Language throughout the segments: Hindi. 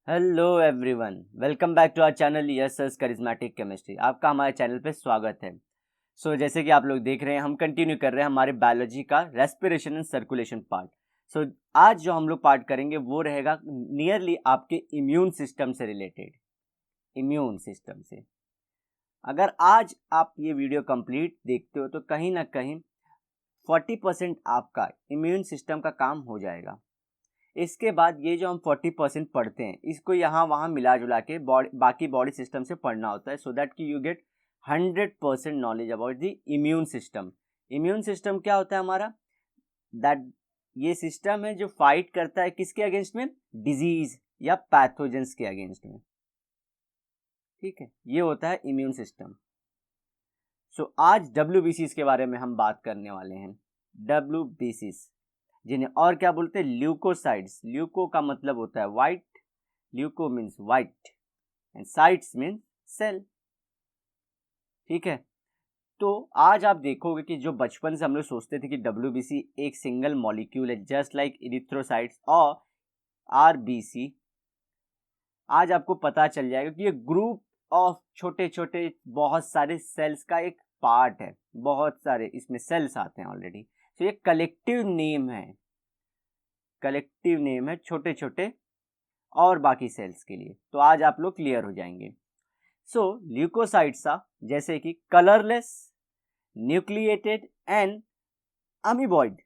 Hello everyone, welcome back to our channel yes charismatic chemistry. आपका हमारे चैनल पे स्वागत है। जैसे कि आप लोग देख रहे हैं, हम कंटिन्यू कर रहे हैं हमारे बायोलॉजी का रेस्पिरेशन एंड सर्कुलेशन पार्ट। आज जो हम लोग पार्ट करेंगे वो रहेगा नियरली आपके इम्यून सिस्टम से रिलेटेड। इम्यून सिस्टम से अगर आज आप ये वीडियो कंप्लीट देखते हो तो कहीं ना कहीं 40% आपका इम्यून सिस्टम का काम हो जाएगा। इसके बाद ये जो हम 40% पढ़ते हैं, इसको यहाँ वहाँ मिला जुला के बाकी बॉडी सिस्टम से पढ़ना होता है, सो दैट कि you get 100% knowledge about the immune system. Immune system क्या होता है हमारा? दैट ये सिस्टम है जो फाइट करता है किसके अगेंस्ट में? डिजीज या पैथोजेंस के अगेंस्ट में। ठीक है, ये होता है इम्यून सिस्टम। आज WBCs के बारे में हम बात करने वाले हैं। WBCs जिन्हें और क्या बोलते हैं? ल्यूकोसाइड्स। ल्यूको का मतलब होता है white, leuco means white and cytes means cell. ठीक है, तो आज आप देखोगे कि जो बचपन से हम लोग सोचते थे कि WBC एक सिंगल मॉलिक्यूल है, जस्ट लाइक इरिथ्रोसाइट्स और RBC, आज आपको पता चल जाएगा कि ये ग्रुप ऑफ छोटे छोटे बहुत सारे सेल्स का एक पार्ट है। बहुत सारे इसमें सेल्स आते हैं ऑलरेडी, तो ये कलेक्टिव नेम है। कलेक्टिव नेम है छोटे छोटे और बाकी सेल्स के लिए। तो आज आप लोग क्लियर हो जाएंगे। ल्यूकोसाइट्स आर जैसे कि colourless, nucleated and amoeboid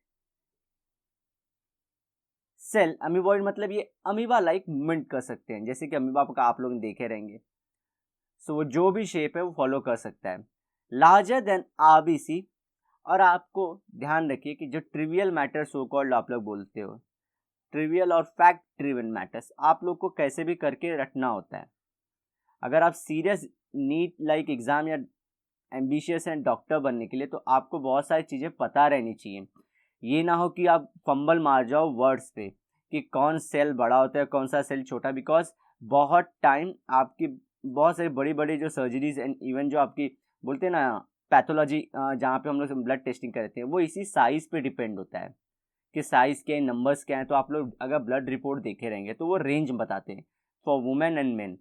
cell. Amoeboid मतलब ये अमीबा लाइक मूवमेंट कर सकते हैं, जैसे कि अमीबा का आप लोग देखे रहेंगे। वो जो भी शेप है वो फॉलो कर सकता है। Larger than RBC। और आपको ध्यान रखिए कि जो ट्रिवियल मैटर सो कॉल्ड आप लोग बोलते हो, ट्रिवियल और फैक्ट ड्रिवन मैटर्स, आप लोग को कैसे भी करके रटना होता है। अगर आप सीरियस नीट लाइक एग्जाम या एम्बिशियस हैं डॉक्टर बनने के लिए, तो आपको बहुत सारी चीज़ें पता रहनी चाहिए। ये ना हो कि आप फंबल मार जाओ वर्ड्स पे कि कौन सेल बड़ा होता है कौन सा सेल छोटा, बिकॉज बहुत टाइम आपकी बहुत सारी बड़ी बड़ी जो सर्जरीज एंड इवन जो आपकी बोलते हैं ना पैथोलॉजी, जहाँ पे हम लोग ब्लड टेस्टिंग करते हैं, वो इसी साइज पे डिपेंड होता है कि साइज के नंबर्स क्या हैं। तो आप लोग अगर ब्लड रिपोर्ट देखे रहेंगे तो वो रेंज बताते हैं फॉर वुमेन एंड मेन।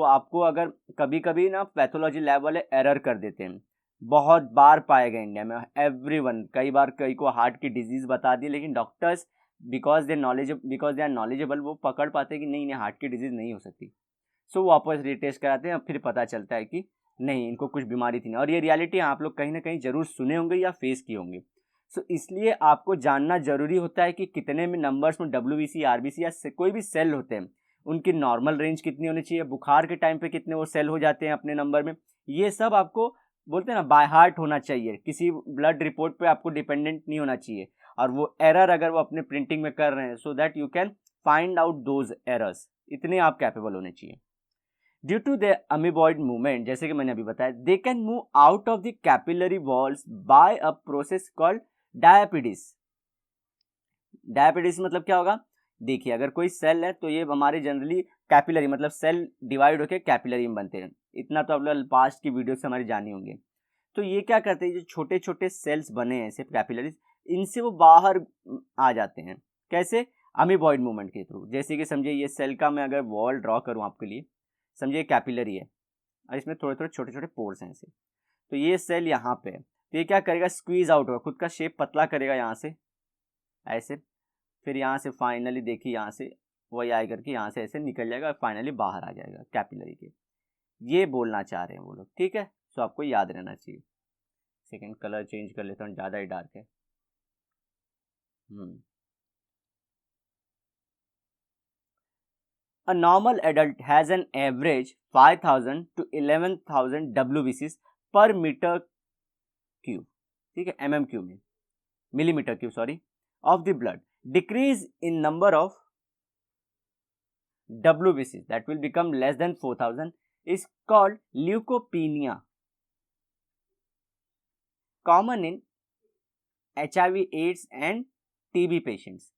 आपको अगर कभी कभी ना पैथोलॉजी लैब वाले एरर कर देते हैं, बहुत बार पाया गया इंडिया में। एवरीवन कई बार कई को हार्ट की डिजीज बता दी, लेकिन doctors because they are knowledgeable वो पकड़ पाते हैं कि नहीं हार्ट की डिजीज नहीं हो सकती। वो वापस रीटेस्ट कराते हैं, फिर पता चलता है कि नहीं इनको कुछ बीमारी थी नहीं। और ये रियलिटी आप लोग कहीं ना कहीं जरूर सुने होंगे या फेस किए होंगे। इसलिए आपको जानना जरूरी होता है कि कितने में नंबर्स में WBC RBC या कोई भी सेल होते हैं, उनकी नॉर्मल रेंज कितनी होनी चाहिए, बुखार के टाइम पे कितने वो सेल हो जाते हैं अपने नंबर में। ये सब आपको बोलते हैं ना बाय हार्ट होना चाहिए, किसी ब्लड रिपोर्ट पे आपको डिपेंडेंट नहीं होना चाहिए। और वो एरर अगर वो अपने प्रिंटिंग में कर रहे हैं, so that you can find out those errors, इतने आप कैपेबल होने चाहिए। Due to the amoeboid movement, जैसे कि मैंने अभी बताया, they can move out of the capillary walls by a process called diapedesis. Diapedesis मतलब क्या होगा? देखिए, अगर कोई सेल है तो ये हमारे जनरली कैपिलरी मतलब सेल डिवाइड होकर कैपिलरी में बनते हैं। इतना तो आप लोग पास्ट की वीडियो से हमारी जानी होंगे। तो ये क्या करते हैं, जो छोटे छोटे सेल्स बने हैं ऐसे कैपिलरीज, इनसे वो बाहर आ जाते हैं। कैसे? अमीबॉइड मूवमेंट के थ्रू। जैसे कि समझिए ये सेल का मैं अगर वॉल ड्रॉ करूं आपके लिए, समझिए कैपिलरी है और इसमें थोड़े थोड़े छोटे छोटे पोर्स हैं ऐसे। तो ये सेल यहाँ पे है, तो ये क्या करेगा? स्क्वीज आउट होगा, खुद का शेप पतला करेगा यहाँ से ऐसे, फिर यहाँ से फाइनली देखिए यहाँ से वही आए करके यहाँ से ऐसे निकल जाएगा और फाइनली बाहर आ जाएगा कैपिलरी के। ये बोलना चाह रहे हैं वो लोग। ठीक है, तो आपको याद रहना चाहिए। सेकेंड कलर चेंज कर लेता हूँ, ज़्यादा ही डार्क है। A normal adult has an average 5,000 to 11,000 WBCs per meter cube, ठीक है, MM क्यूब में, millimeter cube sorry, of the blood. Decrease in number of WBCs that will become less than 4,000 is called leukopenia. Common in HIV AIDS and TB patients.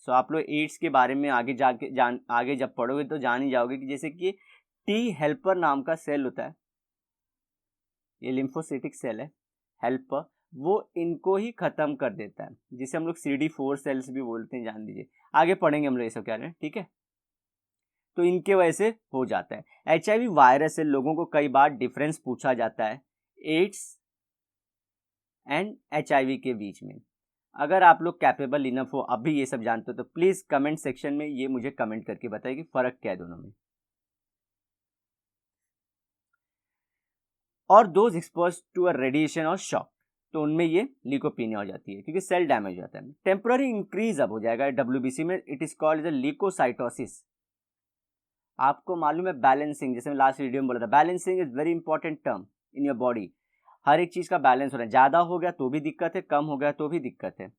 आप लोग एड्स के बारे में आगे जब पढ़ोगे तो जान ही जाओगे कि जैसे कि टी हेल्पर नाम का सेल होता है, ये लिम्फोसिटिक सेल है हेल्पर, वो इनको ही खत्म कर देता है, जिसे हम लोग CD4 सेल्स भी बोलते हैं, जान लीजिए। आगे पढ़ेंगे हम लोग ये सब क्या है। ठीक है, तो इनके वजह से हो जाता है। HIV वायरस से लोगों को कई बार डिफरेंस पूछा जाता है एड्स एंड HIV के बीच में। अगर आप लोग कैपेबल इनफ हो अभी ये सब जानते हो तो प्लीज कमेंट सेक्शन में ये मुझे कमेंट करके बताइए कि फर्क क्या है दोनों में। और those expose to a radiation और शॉक, तो उनमें ये ल्यूकोपीनिया हो जाती है क्योंकि सेल डैमेज हो जाता है। टेम्पररी इंक्रीज अब हो जाएगा WBC में, it is called as leucocytosis. आपको मालूम है बैलेंसिंग, जैसे मैं लास्ट वीडियो में बोला था, balancing is very important term in your body. हर एक चीज का बैलेंस होना है, ज्यादा हो गया तो भी दिक्कत है, कम हो गया तो भी दिक्कत है।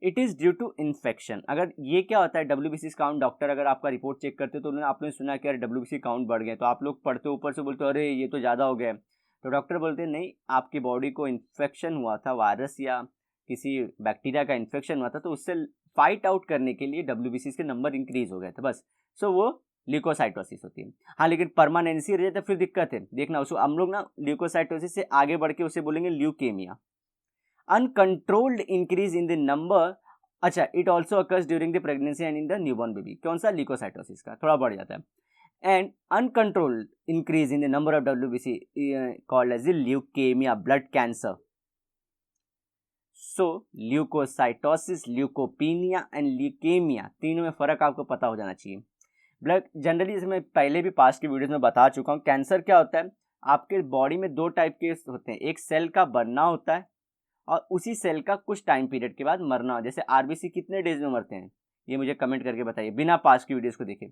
It is due to infection. अगर ये क्या होता है WBC काउंट, डॉक्टर अगर आपका रिपोर्ट चेक करते तो उन्होंने आपने सुना कि यार WBC काउंट बढ़ गया, तो आप लोग पढ़ते ऊपर से बोलते अरे ये तो ज़्यादा हो गया है, तो डॉक्टर बोलते हैं नहीं, आपकी बॉडी को इन्फेक्शन हुआ था, वायरस या किसी बैक्टीरिया का इन्फेक्शन हुआ था, तो उससे फाइट आउट करने के लिए WBC के नंबर इंक्रीज हो गए थे बस। सो वो ल्यूकोसाइटोसिस होती है। हाँ, लेकिन परमानेंसी रह जाता है फिर दिक्कत है। देखना उसको हम लोग ना ल्यूकोसाइटोसिस से आगे बढ़ के उसे बोलेंगे leukaemia. Uncontrolled increase in the number, अच्छा, it also occurs during the pregnancy and in the newborn baby. कौन सा? ल्यूकोसाइटोसिस का थोड़ा बढ़ जाता है। And uncontrolled increase in the number of WBC called as leukaemia, blood cancer. So leucocytosis, leucopenia and leukaemia, तीनों में फर्क आपको पता हो जाना चाहिए। ब्लड जनरली, जैसे मैं पहले भी पास्ट की वीडियोस में बता चुका हूँ, कैंसर क्या होता है, आपके बॉडी में दो टाइप के होते हैं, एक सेल का बनना होता है और उसी सेल का कुछ टाइम पीरियड के बाद मरना। जैसे RBC कितने डेज में मरते हैं ये मुझे कमेंट करके बताइए बिना पास्ट की वीडियोस को देखे।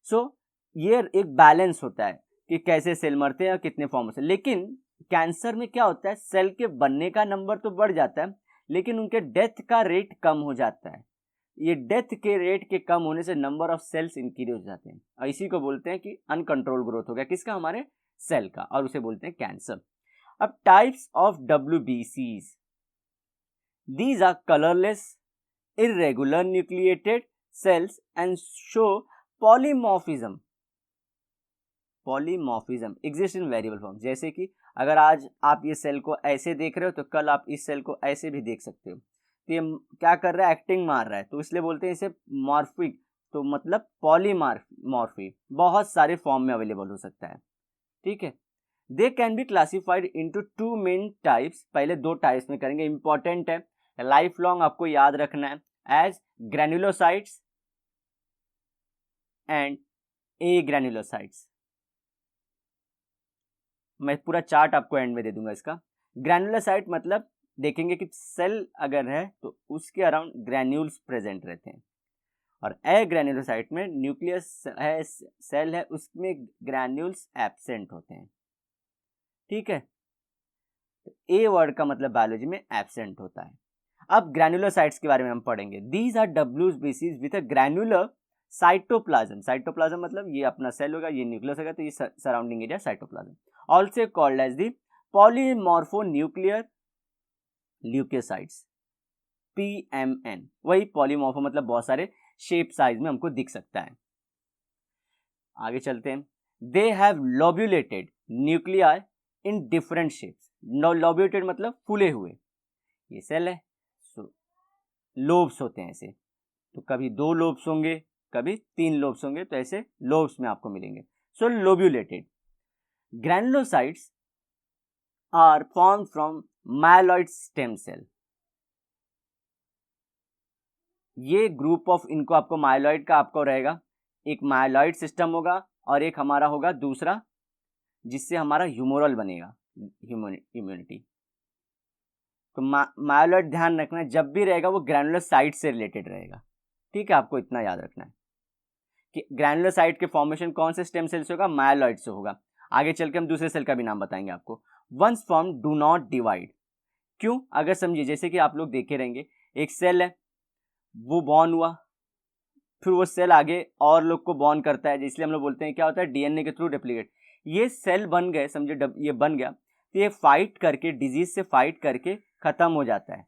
सो ये एक बैलेंस होता है कि कैसे सेल मरते हैं और कितने फॉर्म से। लेकिन कैंसर में क्या होता है, सेल के बनने का नंबर तो बढ़ जाता है लेकिन उनके डेथ का रेट कम हो जाता है। ये डेथ के रेट के कम होने से नंबर ऑफ सेल्स इंक्रीज हो जाते हैं और इसी को बोलते हैं कि अनकंट्रोल ग्रोथ हो गया किसका, हमारे सेल का, और उसे बोलते हैं कैंसर। अब types of WBCs, these are colorless, irregular nucleated cells and show polymorphism exist in variable form। जैसे कि अगर आज आप ये सेल को ऐसे देख रहे हो तो कल आप इस सेल को ऐसे भी देख सकते हो। तो ये क्या कर रहा है, एक्टिंग मार रहा है, तो इसलिए बोलते हैं इसे मॉर्फिक, तो मतलब पॉलीमॉर्फी, बहुत सारे फॉर्म में अवेलेबल हो सकता है। ठीक है, they can be classified into 2 main types. पहले 2 टाइप्स में करेंगे, इंपॉर्टेंट है, लाइफ लॉन्ग आपको याद रखना है, as granulocytes and agranulocytes. मैं पूरा चार्ट आपको एंड में दे दूंगा इसका। ग्रैन्युलोसाइट मतलब देखेंगे कि सेल अगर है तो उसके अराउंड ग्रैन्यूल्स प्रेजेंट रहते हैं, और ए ग्रैन्युलोसाइट में न्यूक्लियस है, सेल है, उसमें ग्रैन्यूल्स एब्सेंट होते हैं। ठीक है, तो ए वर्ड का मतलब बायोलॉजी में एब्सेंट होता है। अब ग्रैन्युलोसाइट्स के बारे में हम पढ़ेंगे। These are WBCs with a granular cytoplasm. Cytoplasm मतलब ये अपना सेल होगा, ये न्यूक्लियस होगा, तो ये surrounding area cytoplasm. Also called as the polymorphonuclear leucocytes, PMN। वही पॉलीमॉर्फो मतलब बहुत सारे शेप साइज में हमको दिख सकता है। आगे चलते हैं। They have lobulated nuclei in different shapes. Lobulated मतलब फूले हुए, ये सेल है, लोब्स होते हैं ऐसे, तो कभी 2 लोब्स होंगे, कभी 3 लोब्स होंगे, तो ऐसे लोब्स में आपको मिलेंगे। So lobulated granulocytes are form from myeloid stem cell. ये ग्रुप ऑफ, इनको आपको मायलॉइड का आपको रहेगा, एक मायलॉइड सिस्टम होगा और एक हमारा होगा दूसरा जिससे हमारा ह्यूमोरल बनेगा, इम्यूनिटी। तो मायलॉइड ध्यान रखना है, जब भी रहेगा वो ग्रैन्युलोसाइट से रिलेटेड रहेगा। ठीक है, आपको इतना याद रखना है कि ग्रैन्युलोसाइट के फॉर्मेशन कौन से स्टेम सेल से होगा, मायलॉइड से होगा। आगे चल के हम दूसरे सेल का भी नाम बताएंगे आपको। Once form do not divide. क्यों? अगर समझिए, जैसे कि आप लोग देखे रहेंगे, एक सेल है, वो बॉर्न हुआ, फिर वो सेल आगे और लोग को बॉर्न करता है, इसलिए हम लोग बोलते हैं क्या होता है, DNA के थ्रू रेप्लिकेट। ये सेल बन गए, समझे, ये बन गया, तो ये फाइट करके, डिजीज से फाइट करके खत्म हो जाता है,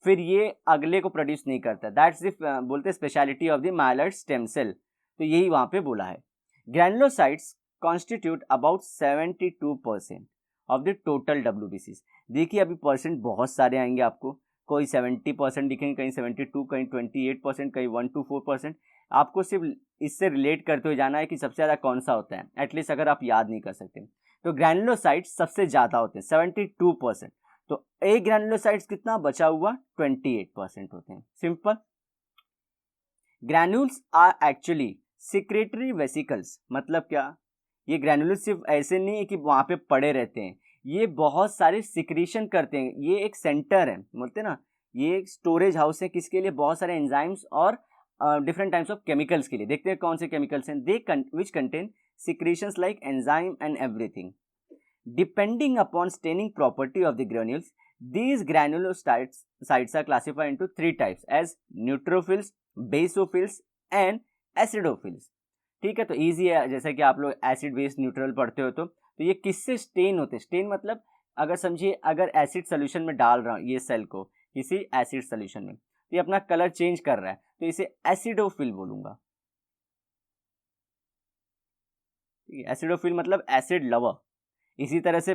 फिर ये अगले को प्रोड्यूस नहीं करता। दैट्स द बोलते हैं speciality of the myeloid stem cell. तो यही वहां पे बोला है। Granulocytes constitute about 72% of the total WBCs। देखिए अभी परसेंट बहुत सारे आएंगे आपको, कोई 70% दिखेंगे, कहीं 72, कहीं 28%, कहीं 1 to 4%, आपको सिर्फ इससे रिलेट करते हुए जाना है कि सबसे ज़्यादा कौन सा होता है, एटलीस्ट अगर आप याद नहीं कर सकते। तो ग्रैनुलोसाइट्स सबसे ज़्यादा होते हैं 72%। तो ए ग्रैनुलोसाइट्स कितना बचा हुआ 28% होते हैं। Simple. Granules are actually secretory vesicles, मतलब क्या, ये ग्रैन्यूल्स सिर्फ ऐसे नहीं है कि वहाँ पे पड़े रहते हैं, ये बहुत सारे सिक्रीशन करते हैं। ये एक सेंटर है, बोलते हैं ना, ये एक स्टोरेज हाउस है किसके लिए, बहुत सारे एंजाइम्स और डिफरेंट टाइप्स ऑफ केमिकल्स के लिए। देखते हैं कौन से केमिकल्स हैं। They which contain secretions like enzyme and everything. Depending upon staining property of the granules, these granulocytes are classified into three types as neutrophils, basophils and acidophils। ठीक है, तो इजी है, जैसे कि आप लोग एसिड बेस न्यूट्रल पढ़ते हो तो ये किससे स्टेन होते हैं। स्टेन मतलब अगर समझिए, अगर एसिड सोल्यूशन में डाल रहा हूँ ये सेल को किसी एसिड सोल्यूशन में, तो ये अपना कलर चेंज कर रहा है, तो इसे एसिडोफिल बोलूंगा। एसिडोफिल मतलब एसिड लवर। इसी तरह से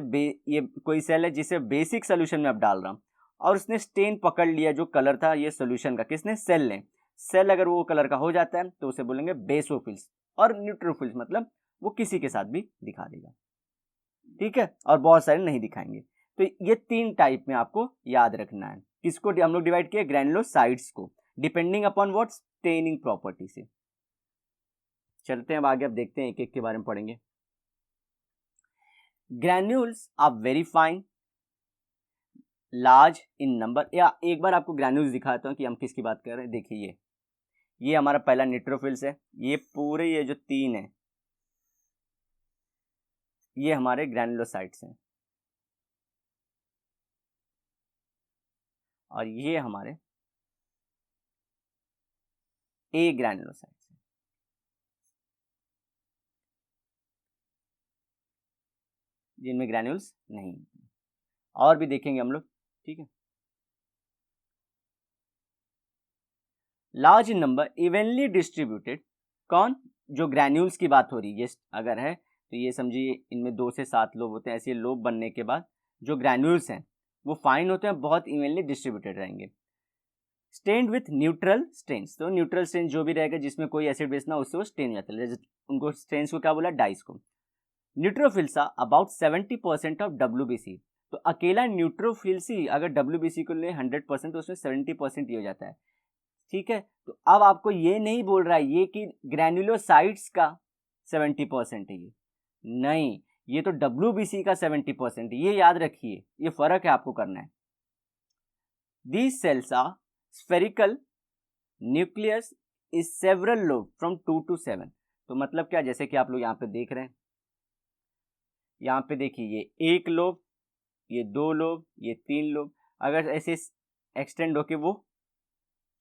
ये कोई सेल है जिसे बेसिक सोल्यूशन में अब डाल रहा हूँ और उसने स्टेन पकड़ लिया, जो कलर था ये सोल्यूशन का, किसने, सेल ने। सेल अगर वो कलर का हो जाता है तो उसे बोलेंगे बेसोफिल्स। और न्यूट्रोफिल्स मतलब वो किसी के साथ भी दिखा देगा, ठीक है, और बहुत सारे नहीं दिखाएंगे। तो ये 3 टाइप में आपको याद रखना है। किसको हम लोग डिवाइड किया, ग्रैनुलोसाइट्स को, depending upon what, staining property से। चलते हैं अब आगे, अब देखते हैं एक एक के बारे में पढ़ेंगे। Granules are very fine, large in number. या एक बार आपको ग्रैन्यूल्स दिखाता हूँ कि हम किसकी बात कर रहे हैं। देखिए ये हमारा पहला न्यूट्रोफिल्स है, ये पूरे ये जो 3 है ये हमारे ग्रैनुलोसाइट्स हैं, और ये हमारे ए ग्रैनुलोसाइट्स हैं, जिनमें ग्रैन्यूल्स नहीं। और भी देखेंगे हम लोग, ठीक है। Large in number, evenly distributed. कौन, जो ग्रैन्यूल्स की बात हो रही है, अगर है तो ये समझिए इनमें 2 से 7 लोब होते हैं। ऐसे लोब बनने के बाद जो ग्रैन्यूल्स हैं वो फाइन होते हैं, बहुत इवनली डिस्ट्रीब्यूटेड रहेंगे। स्टेन्ड विथ न्यूट्रल स्टेन्स, तो न्यूट्रल स्टेन जो भी रहेगा जिसमें कोई एसिड बेस ना, उससे वो स्टेन जाता है। उनको स्टेन्स को क्या बोला, डाइस को। Neutrophils are about 70% of WBC। तो अकेला न्यूट्रोफिल्स ही अगर WBC को ले 100%, तो उसमें 70% ही हो जाता है, ठीक है। तो अब आपको ये नहीं बोल रहा है ये कि ग्रैनुलोसाइट्स का 70% है, ये नहीं, ये तो WBC का 70% है, ये याद रखिए, ये फर्क है, आपको करना है। These cells are spherical, nucleus is several lobe from 2 to 7। तो मतलब क्या, जैसे कि आप लोग यहाँ पे देख रहे हैं, यहाँ पे देखिए ये 1 लोब, ये 2 लोब, ये 3 लोब, अगर ऐसे एक्सटेंड होके वो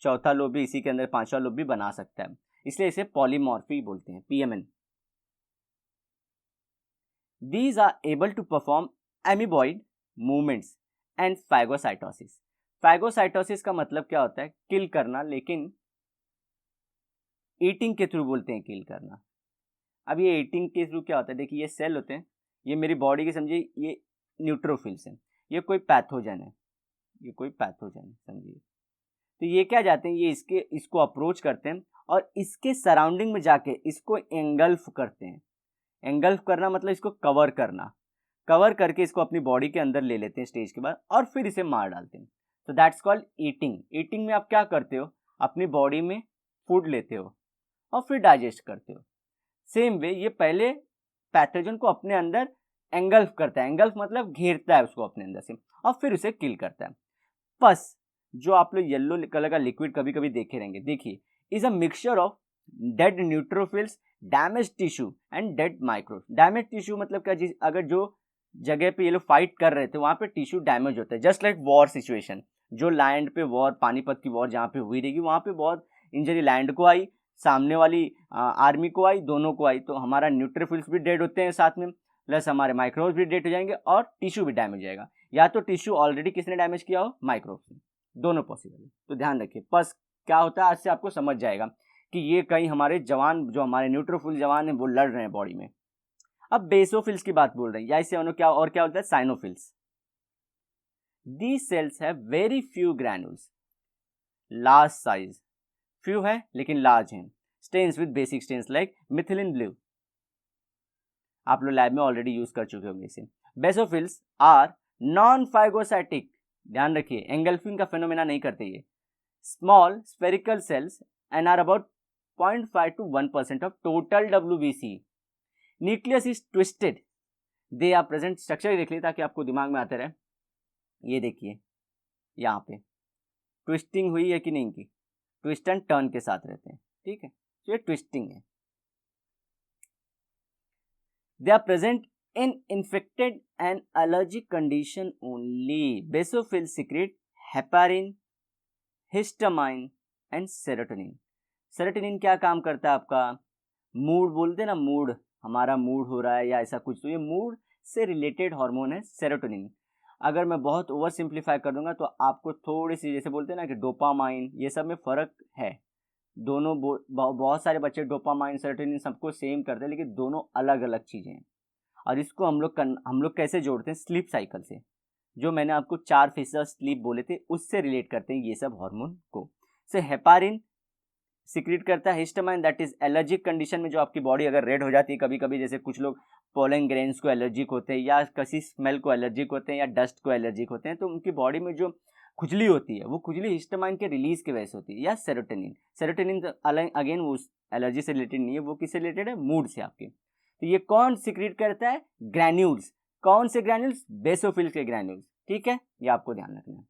चौथा लोब भी इसी के अंदर 5वां लोब भी बना सकता है, इसलिए इसे पॉलीमॉर्फी बोलते हैं, PMN। These are able to perform amoeboid movements and phagocytosis। Phagocytosis का मतलब क्या होता है, किल करना, लेकिन ईटिंग के थ्रू बोलते हैं किल करना। अब ये ईटिंग के थ्रू क्या होता है, देखिए ये सेल होते हैं, ये मेरी बॉडी के समझिए ये न्यूट्रोफिल्स हैं, ये कोई पैथोजन है, ये कोई पैथोजन है समझिए। तो ये क्या जाते हैं, ये इसको अप्रोच करते हैं और इसके सराउंडिंग में जाके इसको एंगल्फ करते हैं। एंगल्फ करना मतलब इसको कवर करना, कवर करके इसको अपनी बॉडी के अंदर ले लेते हैं स्टेज के बाद, और फिर इसे मार डालते हैं। तो दैट्स कॉल्ड ईटिंग। ईटिंग में आप क्या करते हो, अपनी बॉडी में फूड लेते हो और फिर डाइजेस्ट करते हो। सेम वे ये पहले पैथोजन को अपने अंदर एंगल्फ करता है, एंगल्फ मतलब घेरता है उसको अपने अंदर से, और फिर उसे किल करता है। पस जो आप लोग येलो कलर का लिक्विड कभी कभी देखे रहेंगे, देखिए is a mixture of dead neutrophils, damage tissue and dead micro. Damage tissue मतलब क्या, अगर जो जगह पे ये लोग फाइट कर रहे थे वहां पे टिश्यू डैमेज होता है, जस्ट लाइक वॉर सिचुएशन, जो लैंड पे वॉर, पानीपत की वॉर जहाँ पे हुई रहेगी वहां पे बहुत इंजरी लैंड को आई, सामने वाली आर्मी को आई, दोनों को आई, तो हमारा न्यूट्रोफिल्स भी डेड होते हैं साथ में, प्लस हमारे माइक्रोब्स भी डेड हो जाएंगे और टिश्यू भी डैमेज हो जाएगा, या तो टिश्यू ऑलरेडी किसने डैमेज किया हो, माइक्रोब्स ने, दोनों पॉसिबल है। तो ध्यान रखिए, पस क्या होता है, आज से आपको समझ जाएगा कि ये कहीं हमारे जवान, जो हमारे न्यूट्रोफिल जवान है वो लड़ रहे हैं बॉडी में। अब बेसोफिल्स की बात बोल रहे हैं, या इससे क्या और क्या होता है, साइनोफिल्स। These cells have very few granules, large size, few है लेकिन लार्ज हैं, stains with basic stains like methylene blue, आप लोग लैब में ऑलरेडी यूज कर चुके होंगे इसे। बेसोफिल्स आर नॉन फाइगोसाइटिक, ध्यान रखिए एंगल्फिंग का फेनोमेना नहीं करते ये। Small spherical cells and are about 0.5 to 1% of total WBC। Nucleus is twisted, they are present, structure देख लीजिए ताकि आपको दिमाग में आते रहे। ये देखिए यहाँ पे ट्विस्टिंग हुई है कि नहीं की, ट्विस्ट एंड टर्न के साथ रहते हैं, ठीक है, तो ये ट्विस्टिंग है। They are present in infected and allergic condition only. Basophils secrete heparin, histamine and serotonin. serotonin क्या काम करता है आपका, मूड बोलते हैं ना, मूड, हमारा मूड हो रहा है या ऐसा कुछ, तो ये मूड से रिलेटेड हार्मोन है सेरोटोनिन। अगर मैं बहुत ओवर सिंप्लीफाई कर दूंगा तो आपको थोड़ी सी, जैसे बोलते हैं ना कि डोपामाइन, ये सब में फ़र्क है। दोनों बहुत सारे बच्चे डोपामाइन सेरोटोनिन सबको सेम करते हैं, लेकिन दोनों अलग अलग चीज़ें हैं। और इसको हम लोग कैसे जोड़ते हैं, स्लीप साइकिल से, जो मैंने आपको 4% स्लीप बोले थे उससे रिलेट करते हैं ये सब हार्मोन को। से हेपारिन सिक्रीट करता है histamine, that is allergic condition में जो आपकी बॉडी अगर रेड हो जाती है कभी कभी, जैसे कुछ लोग पोलन ग्रेन्स को एलर्जिक होते हैं या किसी स्मेल को एलर्जिक होते हैं या डस्ट को एलर्जिक होते हैं, तो उनकी बॉडी में जो खुजली होती है वो खुजली हिस्टामाइन के रिलीज की वजह से होती है। या सेरोटोनिन अगेन वो एलर्जी से रिलेटेड नहीं है, वो किससे रिलेटेड है, मूड से आपके। तो ये कौन सिक्रीट करता है, ग्रैन्यूल्स। कौन से ग्रैन्यूल्स, बेसोफिल्स के ग्रैन्यूल्स, ठीक है, ये आपको ध्यान रखना है।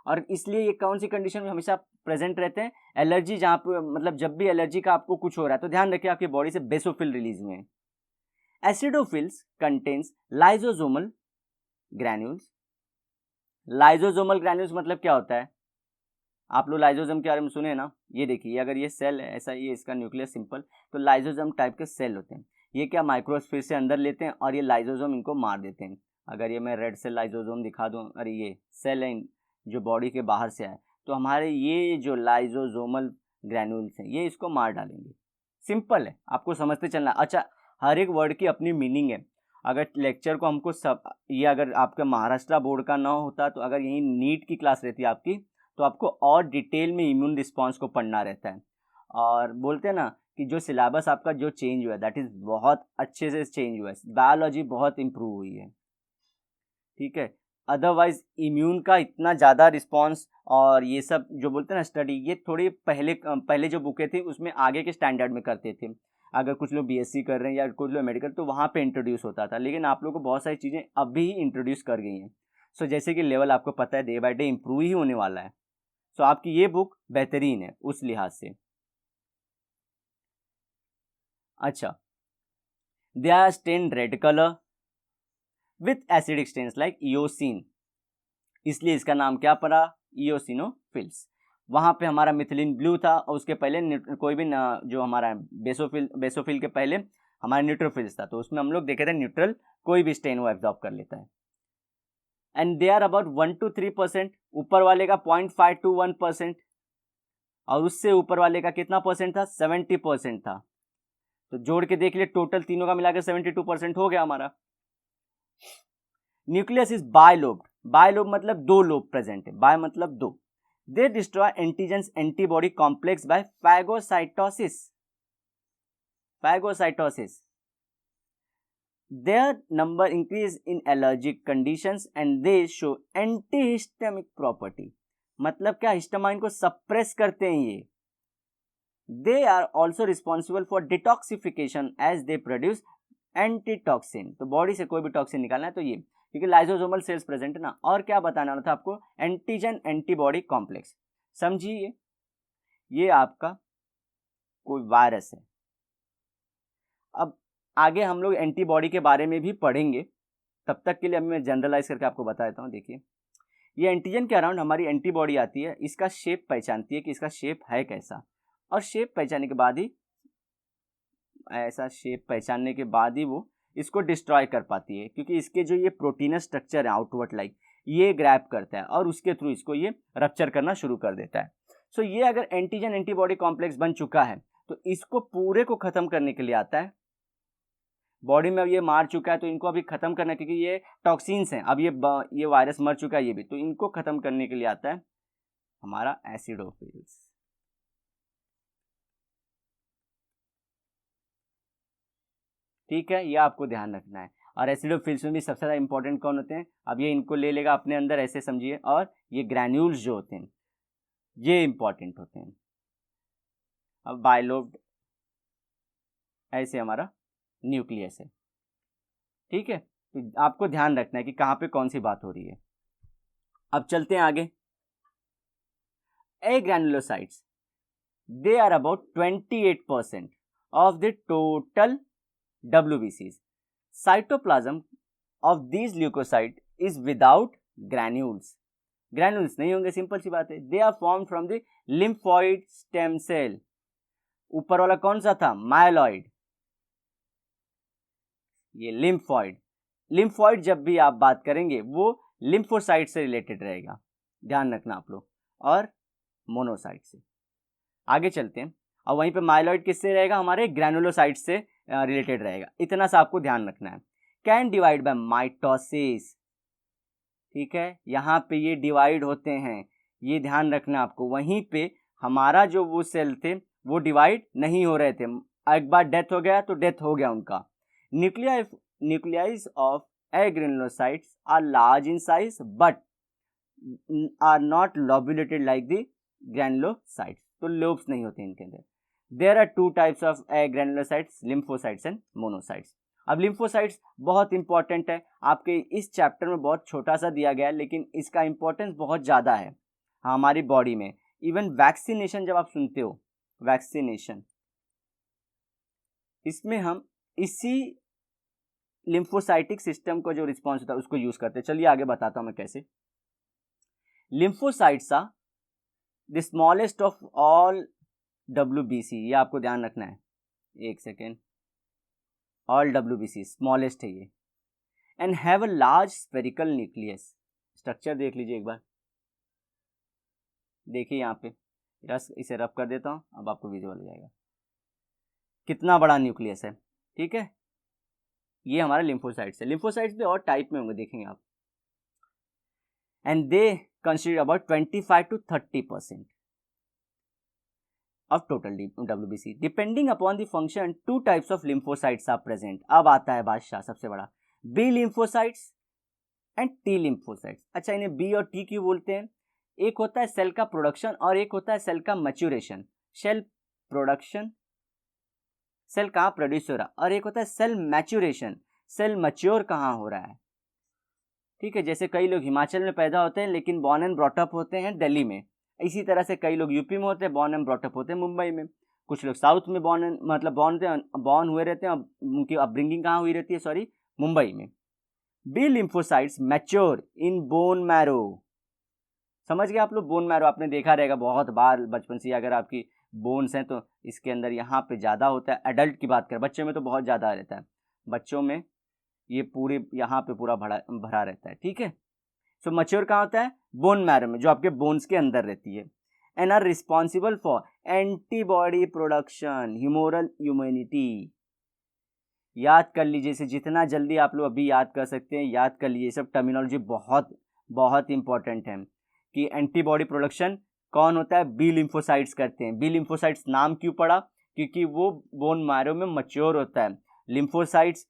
और इसलिए ये कौन सी कंडीशन में हमेशा प्रेजेंट रहते हैं, एलर्जी, जहाँ पे मतलब जब भी एलर्जी का आपको कुछ हो रहा है तो ध्यान रखिए आपकी बॉडी से बेसोफिल रिलीज हुए हैं। Acidophils contains lysosomal granules. Lysosomal granules मतलब क्या होता है, आप लोग लाइजोसोम के बारे में सुने ना, ये देखिए अगर ये सेल है ऐसा, ये इसका न्यूक्लियस सिंपल, तो लाइजोसोम टाइप के सेल होते हैं। ये क्या माइक्रोस्फीयर से अंदर लेते हैं और ये लाइजोसोम इनको मार देते हैं। अगर ये मैं रेड सेल लाइजोसोम दिखा दूं, अरे ये सेल है जो बॉडी के बाहर से आए, तो हमारे ये जो लाइजोसोमल ग्रैन्यूल्स हैं ये इसको मार डालेंगे। सिंपल है, आपको समझते चलना। अच्छा, हर एक वर्ड की अपनी मीनिंग है। अगर लेक्चर को हमको सब, ये अगर आपका महाराष्ट्र बोर्ड का ना होता, तो अगर यही नीट की क्लास रहती आपकी, तो आपको और डिटेल में इम्यून रिस्पॉन्स को पढ़ना रहता है। और बोलते हैं ना कि जो सिलेबस आपका जो चेंज हुआ है दैट इज़ बहुत अच्छे से चेंज हुआ है, बायोलॉजी बहुत इम्प्रूव हुई है, ठीक है। अदरवाइज इम्यून का इतना ज़्यादा रिस्पॉन्स और ये सब जो बोलते हैं ना स्टडी, ये थोड़ी पहले जो बुकें थी उसमें आगे के स्टैंडर्ड में करते थे। अगर कुछ लोग बीएससी कर रहे हैं या कुछ लोग मेडिकल, तो वहाँ पे इंट्रोड्यूस होता था, लेकिन आप लोगों को बहुत सारी चीज़ें अभी ही इंट्रोड्यूस कर गई हैं। सो जैसे कि लेवल आपको पता है डे बाय डे इम्प्रूव ही होने वाला है। सो आपकी ये बुक बेहतरीन है उस लिहाज से। अच्छा, they are stained red colour with acidic stains like eosin, इसलिए इसका नाम क्या पड़ा, इयोसिनोफिल्स। वहाँ पे हमारा मिथिलिन ब्लू था और उसके पहले कोई भी जो हमारा बेसोफिल के पहले हमारा न्यूट्रोफिल्स था, तो उसमें हम लोग देखे थे न्यूट्रल कोई भी स्टेन वो एब्जॉर्ब कर लेता है। And they are about 1 to 3%, ऊपर वाले का 0.5 to 1%, और उससे ऊपर वाले का कितना परसेंट था, 70% था। तो जोड़ के देख लिए, टोटल तीनों का मिलाकर 72% हो गया हमारा। न्यूक्लियस इज बायलोब्ड, बायलोब मतलब दो लोब प्रेजेंट है, बाय मतलब दो। They destroy antigens antibody complex by phagocytosis, their number increase in allergic conditions and they show antihistamic property। मतलब क्या, हिस्टामाइन को सप्रेस करते हैं ये। they are also responsible for detoxification as they produce antitoxin, तो बॉडी से कोई भी टॉक्सिन निकालना है तो ये, क्योंकि लाइजोसोमल सेल्स प्रेजेंट है ना। और क्या बताना था आपको, एंटीजन एंटीबॉडी कॉम्प्लेक्स, समझिए ये आपका कोई वायरस है। अब आगे हम लोग एंटीबॉडी के बारे में भी पढ़ेंगे, तब तक के लिए अभी मैं जनरलाइज करके आपको बता देता हूँ। देखिए ये एंटीजन के अराउंड हमारी एंटीबॉडी आती है, इसका शेप पहचानती है कि इसका शेप है कैसा, और शेप पहचानने के बाद ही, ऐसा शेप पहचानने के बाद ही वो इसको डिस्ट्रॉय कर पाती है, क्योंकि इसके जो ये प्रोटीनस स्ट्रक्चर है आउटवर्ड लाइक, ये ग्रैब करता है और उसके थ्रू इसको ये रप्चर करना शुरू कर देता है। सो ये अगर एंटीजन एंटीबॉडी कॉम्प्लेक्स बन चुका है तो इसको पूरे को खत्म करने के लिए आता है। बॉडी में अब ये मार चुका है तो इनको अभी खत्म करना, क्योंकि ये टॉक्सिन्स हैं, अब ये वायरस मर चुका है ये भी, तो इनको खत्म करने के लिए आता है हमारा एसिडोफिल्स। ठीक है, ये आपको ध्यान रखना है। और एसिडोफिल्स में भी सबसे ज़्यादा इंपॉर्टेंट कौन होते हैं, अब ये इनको ले लेगा अपने अंदर, ऐसे समझिए, और ये ग्रैन्यूल्स जो होते हैं ये इंपॉर्टेंट होते हैं। अब बायलोब्ड ऐसे हमारा न्यूक्लियस है, ठीक है, तो आपको ध्यान रखना है कि कहाँ पे कौन सी बात हो रही है। अब चलते हैं आगे। एग्रैनुलोसाइट्स, they are about 28% of the total WBCs. Cytoplasm of these leukocytes is without granules. Granules नहीं होंगे, सिंपल सी बात है। They are formed from the lymphoid stem cell. ऊपर वाला कौन सा था, माइलॉइड, ये लिम्फॉइड। लिम्फॉइड जब भी आप बात करेंगे वो लिम्फोसाइट से रिलेटेड रहेगा, ध्यान रखना आप लोग, और मोनोसाइट से। आगे चलते हैं। और वहीं पे माइलॉइड किससे रहेगा, हमारे ग्रैनुलोसाइट से रिलेटेड रहेगा, इतना सा आपको ध्यान रखना है। कैन डिवाइड बाय माइटोसिस, ठीक है, यहाँ पे ये डिवाइड होते हैं, ये ध्यान रखना आपको। वहीं पे हमारा जो वो सेल थे वो डिवाइड नहीं हो रहे थे, एक बार डेथ हो गया तो डेथ हो गया उनका। Nucleis of agranulocytes are large in size but are not lobulated like the granulocytes, तो लोब्स नहीं होते इनके अंदर। There are two types of granulocytes, lymphocytes and monocytes. अब लिम्फोसाइट्स बहुत इंपॉर्टेंट है, आपके इस चैप्टर में बहुत छोटा सा दिया गया है लेकिन इसका इंपॉर्टेंस बहुत ज़्यादा है हमारी बॉडी में। इवन वैक्सीनेशन जब आप सुनते हो, वैक्सीनेशन, इसमें हम इसी लिम्फोसाइटिक सिस्टम को जो रिस्पॉन्स होता है उसको यूज करते हैं। चलिए आगे बताता हूं मैं कैसे। Lymphocytes are the smallest of all WBC, ये आपको ध्यान रखना है, एक सेकेंड, ऑल WBC स्मॉलेस्ट है ये, and have a large spherical nucleus. Structure देख लीजिए एक बार, देखिए यहाँ पे, इसे रब कर देता हूँ, अब आपको विजुअल हो जाएगा कितना बड़ा न्यूक्लियस है, ठीक है। ये हमारा लिम्फोसाइट्स है। लिम्फोसाइट्स भी और टाइप में होंगे, देखेंगे आप, and they consider about 25 to 30% of total WBC. Depending upon the function, two types of lymphocytes are present. अब आता है बादशाह सबसे बड़ा, B lymphocytes and T lymphocytes. अच्छा, इन्हें B और T क्यों बोलते हैं? एक होता है सेल का प्रोडक्शन और एक होता है सेल का मैच्योरेशन। सेल प्रोडक्शन, सेल कहाँ प्रोड्यूस हो रहा, और एक होता है सेल मैच्योरेशन, सेल मैच्योर कहाँ हो रहा है, ठीक है। जैसे कई लोग हिमाचल में पैदा होते हैं लेकिन बॉर्न एंड ब्रॉटअप होते हैं दिल्ली में, इसी तरह से कई लोग यूपी में होते हैं, बॉर्न एंड ब्रॉटअप होते हैं मुंबई में, कुछ लोग साउथ में बॉर्न हुए रहते हैं, उनकी अपब्रिंगिंग कहाँ हुई रहती है, सॉरी, मुंबई में। B lymphocytes mature in bone marrow, समझ गए आप लोग, बोन मैरो आपने देखा रहेगा बहुत बार बचपन से, अगर आपकी बोन्स हैं तो इसके अंदर यहाँ पे ज़्यादा होता है। एडल्ट की बात करें, बच्चों में तो बहुत ज़्यादा रहता है, बच्चों में ये पूरे यहाँ पे पूरा भरा रहता है, ठीक है। सो मैच्योर कहाँ होता है, बोन मैरो में, जो आपके बोन्स के अंदर रहती है, and are responsible for antibody production, humoral immunity. याद कर लीजिए इसे, जितना जल्दी आप लोग अभी याद कर सकते हैं याद कर लीजिए, सब टर्मिनोलॉजी बहुत बहुत इंपॉर्टेंट है कि एंटीबॉडी प्रोडक्शन कौन होता है, बी लिम्फोसाइट्स करते हैं। बी लिम्फोसाइट्स नाम क्यों पड़ा, क्योंकि वो बोन मैरो में मैच्योर होता है। लिम्फोसाइट्स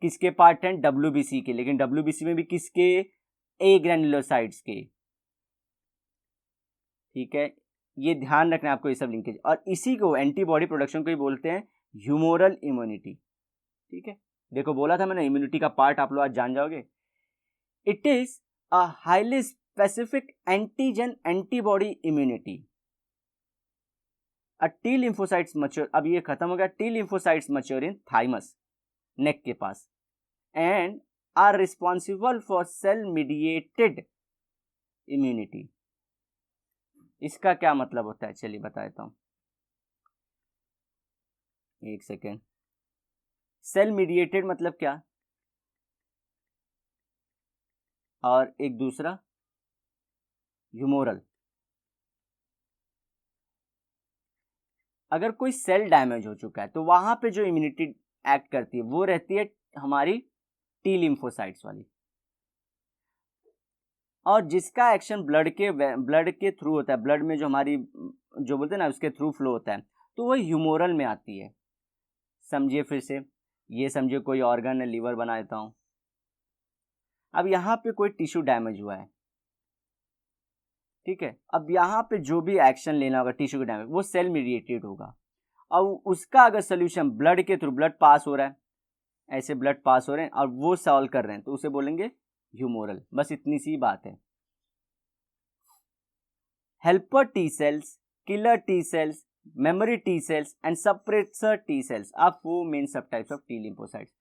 किसके पार्ट हैं, WBC के, लेकिन WBC में भी किसके, ए ग्रैनुलोसाइट्स के, ठीक है। ये ध्यान रखना है आपको, ये सब लिंकेज, और इसी को एंटीबॉडी प्रोडक्शन को ही बोलते हैं ह्यूमोरल इम्यूनिटी, ठीक है। देखो बोला था मैंने, इम्यूनिटी का पार्ट आप लोग आज जान जाओगे। It is a highly specific antigen antibody immunity. T lymphocytes mature, अब ये खत्म हो गया, T lymphocytes mature in thymus, neck के पास, and are responsible for cell mediated immunity. इसका क्या मतलब होता है, चलिए बता देता हूं, एक सेकेंड। सेल मीडिएटेड मतलब क्या, और एक दूसरा ह्यूमोरल। अगर कोई सेल डैमेज हो चुका है तो वहां पे जो इम्यूनिटी एक्ट करती है वो रहती है हमारी टी लिम्फोसाइट्स वाली, और जिसका एक्शन ब्लड के थ्रू होता है, ब्लड में जो हमारी जो बोलते हैं ना उसके थ्रू फ्लो होता है, तो वो ह्यूमोरल में आती है। समझिए फिर से, ये समझिए कोई ऑर्गन है, लीवर बना देता हूँ। अब यहाँ पे कोई टिश्यू डैमेज हुआ है, ठीक है। अब यहाँ पे जो भी एक्शन लेना होगा टिश्यू के डैमेज, वो सेल मीडिएटेड होगा। और उसका अगर सोल्यूशन ब्लड के थ्रू, ब्लड पास हो रहा है, ऐसे ब्लड पास हो रहे हैं और वो सॉल्व कर रहे हैं, तो उसे बोलेंगे ह्यूमोरल। बस इतनी सी बात है। Helper T cells, killer T cells, memory T cells and suppressor T cells are 4 main subtypes of T lymphocytes.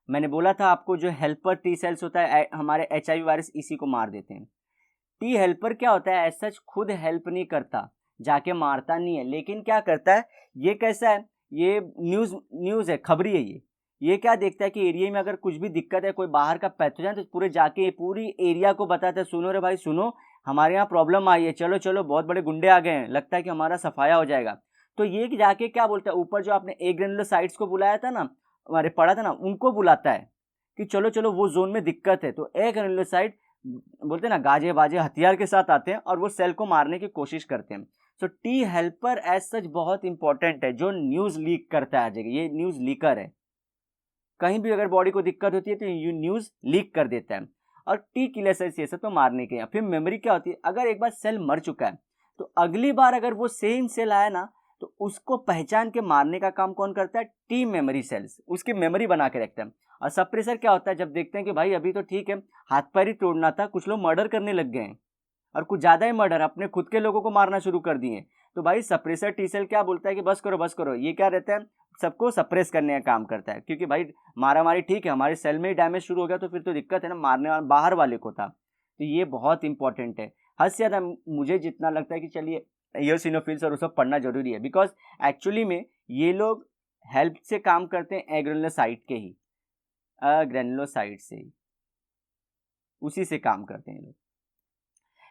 मैंने बोला था आपको जो हेल्पर टी सेल्स होता है, हमारे HIV वायरस इसी को मार देते हैं। टी हेल्पर क्या होता है, एज सच खुद हेल्प नहीं करता, जाके मारता नहीं है, लेकिन क्या करता है, ये कैसा है, ये न्यूज़ है, खबरी है। ये क्या देखता है कि एरिया में अगर कुछ भी दिक्कत है, कोई बाहर का पैथोजन, तो पूरे जाके पूरी एरिया को बताता है, सुनो रे भाई सुनो, हमारे यहाँ प्रॉब्लम आई है, चलो चलो बहुत बड़े गुंडे आ गए हैं, लगता है कि हमारा सफाया हो जाएगा। तो ये जाके क्या बोलता है, ऊपर जो आपने ए ग्रेनुलोसाइट्स को बुलाया था ना, हमारे पढ़ा था ना, उनको बुलाता है कि चलो चलो वो जोन में दिक्कत है। तो ए ग्रेनुलोसाइट बोलते हैं ना, गाजे बाजे हथियार के साथ आते हैं और वो सेल को मारने की कोशिश करते हैं। So T helper as such बहुत इंपॉर्टेंट है, जो न्यूज़ लीक करता है। ये न्यूज़ लीकर है, कहीं भी अगर बॉडी को दिक्कत होती है तो ये न्यूज़ लीक कर देता है। और टी किलर सेल्स ये सब तो मारने के हैं। फिर मेमोरी क्या होती है, अगर एक बार सेल मर चुका है तो अगली बार अगर वो सेम सेल आया ना, तो उसको पहचान के मारने का काम कौन करता है, टी मेमोरी सेल्स, उसकी मेमोरी बना के रखते हैं। और सप्रेसर क्या होता है, जब देखते हैं कि भाई अभी तो ठीक है, हाथ पैर ही तोड़ना था, कुछ लोग मर्डर करने लग गए हैं और कुछ ज़्यादा ही मर्डर, अपने खुद के लोगों को मारना शुरू कर दिए, तो भाई सप्रेसर टी सेल क्या बोलता है कि बस करो बस करो। ये क्या रहता है, सबको सप्रेस करने का काम करता है, क्योंकि भाई मारा मारी ठीक है, हमारे सेल में ही डैमेज शुरू हो गया तो फिर तो दिक्कत है ना, मारने वाला बाहर वाले को था। तो ये बहुत इंपॉर्टेंट है। हद से ज़्यादा मुझे जितना लगता है कि चलिए इयोसिनोफिल्स और वो सब पढ़ना जरूरी है, बिकॉज एक्चुअली में ये लोग हेल्प से काम करते हैं एग्रेनुलोसाइट के ही, ग्रेनुलोसाइट से ही, उसी से काम करते हैं लोग।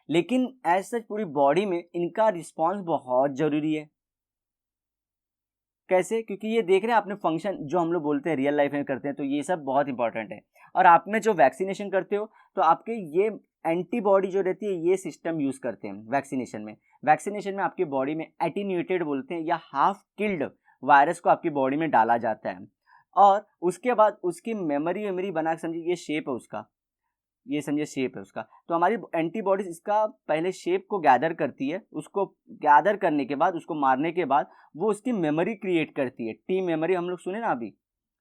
लेकिन एज सच पूरी बॉडी में इनका रिस्पॉन्स बहुत जरूरी है। कैसे, क्योंकि ये देख रहे हैं आपने फंक्शन जो हम लोग बोलते हैं रियल लाइफ में करते हैं, तो ये सब बहुत इंपॉर्टेंट है। और आप में जो वैक्सीनेशन करते हो तो आपके ये एंटीबॉडी जो रहती है, ये सिस्टम यूज़ करते हैं वैक्सीनेशन में आपकी बॉडी में एटीन्यूएटेड बोलते हैं या हाफ किल्ड वायरस को आपकी बॉडी में डाला जाता है। और उसके बाद उसकी मेमोरी बना के, समझिए ये शेप है उसका, ये समझिए शेप है उसका, तो हमारी एंटीबॉडीज इसका पहले शेप को गैदर करती है, उसको गैदर करने के बाद, उसको मारने के बाद वो उसकी मेमोरी क्रिएट करती है। टी मेमोरी हम लोग सुने ना अभी।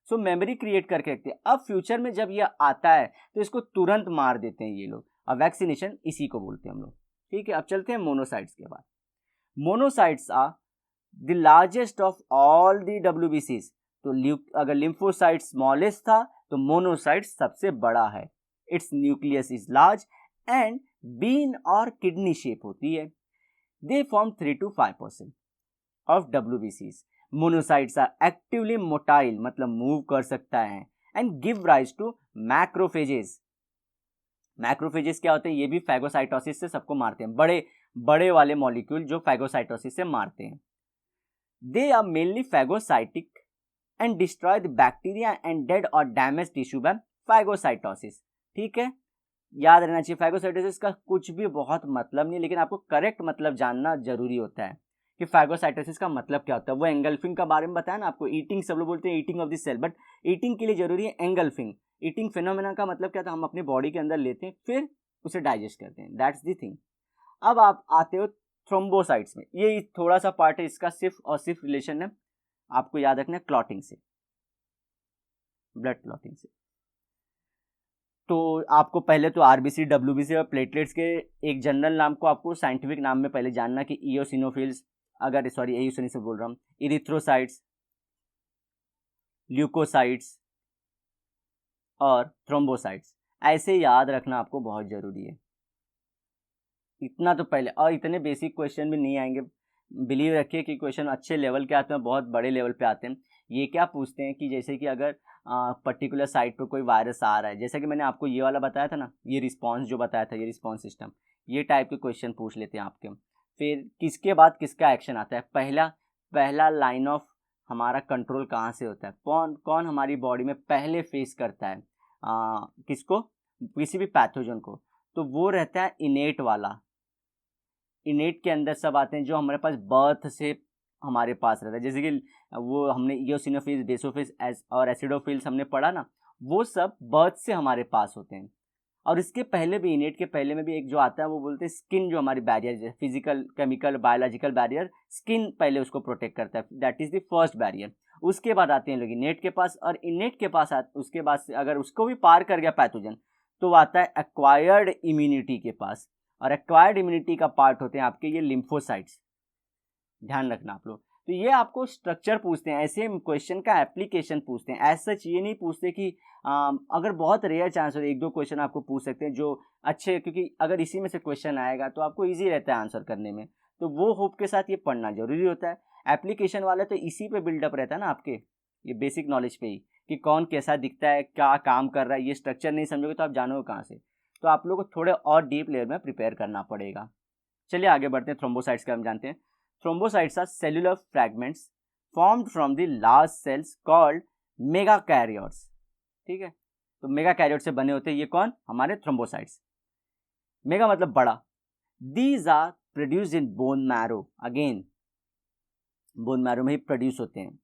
सो मेमोरी क्रिएट करके रखती है। अब फ्यूचर में जब ये आता है तो इसको तुरंत मार देते हैं ये लोग, और वैक्सीनेशन इसी को बोलते हैं हम लोग। ठीक है, अब चलते हैं मोनोसाइट्स के बाद। Monocytes are the largest of all the WBCs। तो अगर लिम्फोसाइट स्मॉलेस्ट था तो मोनोसाइट सबसे बड़ा है। Its nucleus is large and bean और किडनी शेप होती है। They form 3 to 5% of WBCs। Monocytes are actively motile, मतलब मूव कर सकता है, and give rise to macrophages. Macrophages क्या होते हैं, ये भी फैगोसाइटोसिस से सबको मारते हैं, बड़े बड़े वाले मॉलिक्यूल जो फैगोसाइटोसिस से मारते हैं। They are mainly phagocytic and destroy the bacteria and dead और डैमेज टिश्यू बाय फैगोसाइटोसिस। ठीक है, याद रहना चाहिए फैगोसाइटोसिस का कुछ भी बहुत मतलब नहीं, लेकिन आपको करेक्ट मतलब जानना जरूरी होता है कि फैगोसाइटोसिस का मतलब क्या होता है। वो एंगल्फिंग का बारे में बताया ना आपको, ईटिंग सब लोग बोलते हैं eating of this cell, but eating के लिए जरूरी है एंगल्फिंग। ईटिंग फिनोमेना का मतलब क्या था, हम अपनी बॉडी के अंदर लेते हैं फिर उसे डाइजेस्ट करते हैं, दैट्स द थिंग। अब आप आते हो थ्रोम्बोसाइट्स में, ये थोड़ा सा पार्ट है इसका, सिर्फ और सिर्फ रिलेशन है, आपको याद रखना है क्लॉटिंग से, ब्लड क्लॉटिंग से। तो आपको पहले तो RBC, WBC और प्लेटलेट्स के एक जनरल नाम को आपको साइंटिफिक नाम में पहले जानना कि इयोसिनोफिल्स, अगर सॉरी एयोसिनोफिल्स बोल रहा हूँ, इरिथ्रोसाइट्स, ल्यूकोसाइट्स और थ्रोम्बोसाइट्स, ऐसे याद रखना आपको बहुत ज़रूरी है। इतना तो पहले, और इतने बेसिक क्वेश्चन भी नहीं आएंगे, बिलीव रखिए कि क्वेश्चन अच्छे लेवल के आते हैं, बहुत बड़े लेवल पे आते हैं। ये क्या पूछते हैं कि जैसे कि अगर पर्टिकुलर साइट पे कोई वायरस आ रहा है, जैसे कि मैंने आपको ये वाला बताया था ना, ये रिस्पॉन्स जो बताया था, ये रिस्पॉन्स सिस्टम, ये टाइप के क्वेश्चन पूछ लेते हैं आपके। फिर किसके बाद किसका एक्शन आता है, पहला लाइन ऑफ हमारा कंट्रोल कहाँ से होता है, कौन कौन हमारी बॉडी में पहले फेस करता है किसको, किसी भी पैथोजन को, तो वो रहता है इनेट वाला। इनेट के अंदर सब आते हैं जो हमारे पास बर्थ से हमारे पास रहता है, जैसे कि वो हमने इयोसिनोफिल्स, बेसोफिल्स और एसिडोफिल्स हमने पढ़ा ना, वो सब बर्थ से हमारे पास होते हैं। और इसके पहले भी, इनेट के पहले में भी एक जो आता है, वो बोलते हैं स्किन, जो हमारी बैरियर है, physical, chemical, biological barrier, skin पहले उसको प्रोटेक्ट करता है, that is the first barrier. उसके बाद आते हैं लोग इनेट के पास, और इनेट के पास उसके बाद से अगर उसको भी पार कर गया पैथोजन, तो आता है एक्वायर्ड इम्यूनिटी के पास। और एक्वायर्ड इम्यूनिटी का पार्ट होते हैं आपके ये लिम्फोसाइट्स, ध्यान रखना आप लोग। तो ये आपको स्ट्रक्चर पूछते हैं, ऐसे क्वेश्चन का एप्लीकेशन पूछते हैं, एज सच ये नहीं पूछते कि अगर बहुत रेयर चांस हो, एक दो क्वेश्चन आपको पूछ सकते हैं जो अच्छे, क्योंकि अगर इसी में से क्वेश्चन आएगा तो आपको इजी रहता है आंसर करने में, तो वो होप के साथ ये पढ़ना जरूरी होता है। एप्लीकेशन वाला तो इसी पे बिल्डअप रहता है ना आपके, ये बेसिक नॉलेज पे ही, कि कौन कैसा दिखता है, क्या काम कर रहा है। ये स्ट्रक्चर नहीं समझोगे तो आप जानोगे कहाँ से, तो आप लोग को थोड़े और डीप लेयर में प्रिपेयर करना पड़ेगा। चलिए आगे बढ़ते हैं। थ्रोम्बोसाइट्स का हम जानते हैं। Thrombocytes are cellular fragments formed from the large cells called megakaryotes। ठीक है, तो मेगाकैरियोट से बने होते हैं ये कौन, हमारे थ्रोम्बोसाइट्स। मेगा मतलब बड़ा। These are produced in bone marrow, again bone marrow में ही प्रोड्यूस होते हैं।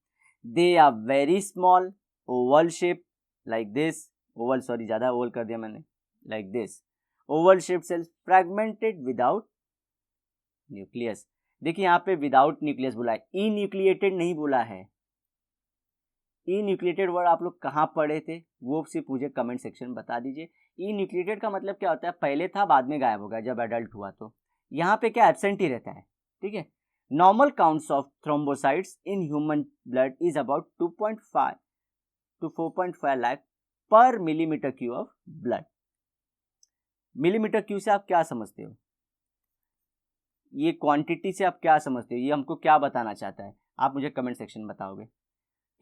They are very small, oval shape like this, oval, sorry ज़्यादा ओवल कर दिया मैंने, like this, oval shaped cells fragmented without nucleus। देखिए यहाँ पे विदाउट न्यूक्लियस बोला है, ई न्यूक्लिएटेड नहीं बोला है। ई न्यूक्लिएटेड वर्ड आप लोग कहाँ पढ़े थे, वो सिर्फ मुझे कमेंट सेक्शन में बता दीजिए। ई न्यूक्लिएटेड का मतलब क्या होता है, पहले था बाद में गायब हो गया जब एडल्ट हुआ, तो यहाँ पे क्या एब्सेंट ही रहता है। ठीक है, normal counts of thrombocytes in human blood is about 2.5 to 4.5 lakh per millimetre cube of blood. Millimetre cube से आप क्या समझते हो, ये क्वांटिटी से आप क्या समझते हो, ये हमको क्या बताना चाहता है, आप मुझे कमेंट सेक्शन में बताओगे।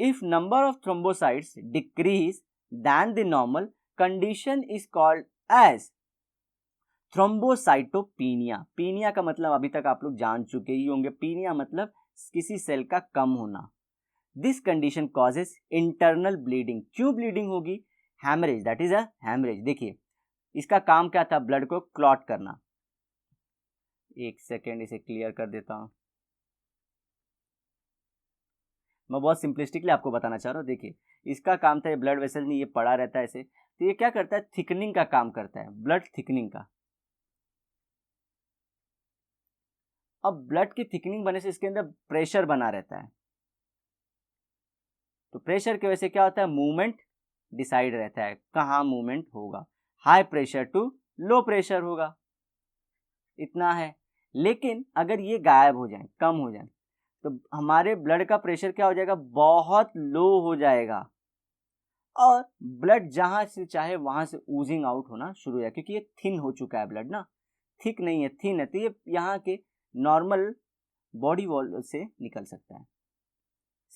If number of thrombocytes decrease than the normal, condition is called as thrombocytopenia. Penia का मतलब अभी तक आप लोग जान चुके ही होंगे, पीनिया मतलब किसी सेल का कम होना। This condition causes internal bleeding. क्यों ब्लीडिंग होगी, haemorrhage, that is a haemorrhage. देखिए इसका काम क्या था, ब्लड को क्लॉट करना। एक सेकेंड इसे क्लियर कर देता हूं, मैं बहुत सिंपलिस्टिकली आपको बताना चाह रहा हूँ। देखिए इसका काम था, ये ब्लड वेसल में ये पड़ा रहता है ऐसे, तो ये क्या करता है, थिकनिंग का काम करता है, ब्लड थिकनिंग का। अब ब्लड की थिकनिंग बनने से इसके अंदर प्रेशर बना रहता है, तो प्रेशर की वजह से क्या होता है, मूवमेंट डिसाइड रहता है, कहाँ मूवमेंट होगा, high pressure to low pressure होगा, इतना है। लेकिन अगर ये गायब हो जाए, कम हो जाए, तो हमारे ब्लड का प्रेशर क्या हो जाएगा, बहुत लो हो जाएगा, और ब्लड जहां से चाहे वहां से ऊजिंग आउट होना शुरू हो जाएगा, क्योंकि ये थिन हो चुका है ब्लड ना, थिक नहीं है, थिन है, तो ये यहाँ के नॉर्मल बॉडी वॉल से निकल सकता है।